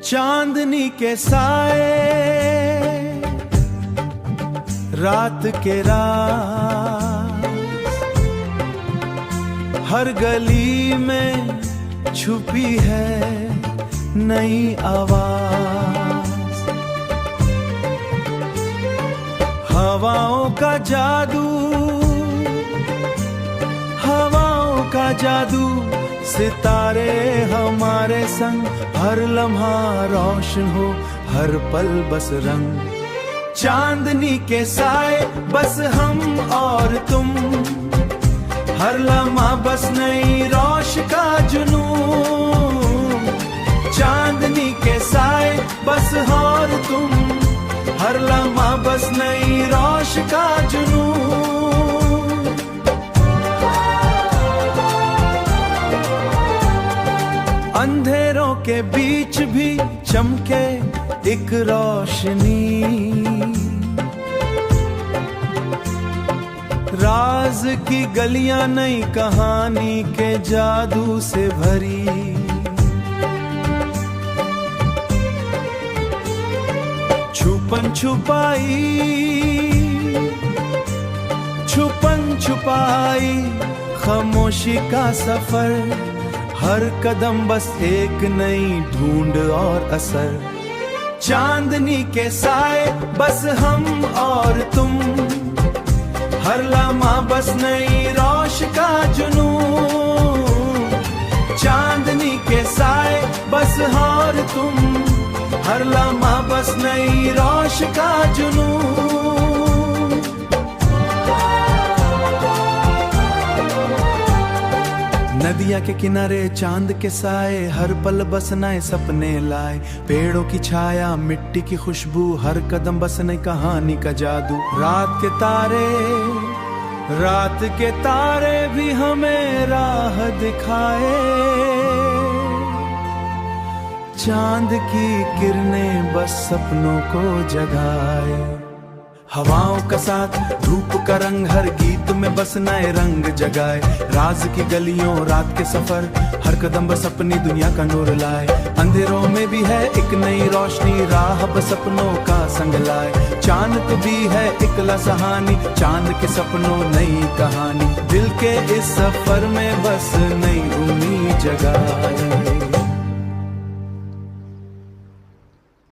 चांदनी के साए, रात के रात, हर गली में छुपी है नई आवाज। हवाओं का जादू, हवाओं का जादू, सितारे हमारे संग, हर लम्हा रोशन हो, हर पल बस रंग। चांदनी के साए बस हम और तुम, हर लम्हा बस नई रोश का जुनून। चांदनी के साए बस और तुम, हर लम्हा बस नई रोश का जुनून। अंधेरों के बीच भी चमके एक रोशनी, राज की गलियां नई कहानी के जादू से भरी। छुपन छुपाई, छुपन छुपाई, खामोशी का सफर, हर कदम बस एक नई ढूंढ और असर। चांदनी के साए बस हम और तुम, हर लम्हा बस नई रोश का जुनून। चांदनी के साए बस और तुम, हर लम्हा बस नई रोश का जुनून। नदिया के किनारे चांद के साए, हर पल बस नए सपने लाए। पेड़ों की छाया, मिट्टी की खुशबू, हर कदम बस नई कहानी का जादू। रात के तारे भी हमें राह दिखाए, चांद की किरणें बस सपनों को जगाए। हवाओं का साथ, धूप का रंग, हर गीत में बस नए रंग जगाए। राज की गलियों, रात के सफर, हर कदम बस अपनी दुनिया का नूर लाए। अंधेरों में भी है एक नई रोशनी, राह बस सपनों का संग लाए। चांद तो भी है एक लम्हानी, चांद के सपनों नई कहानी। दिल के इस सफर में बस नई उम्मीद जगाए।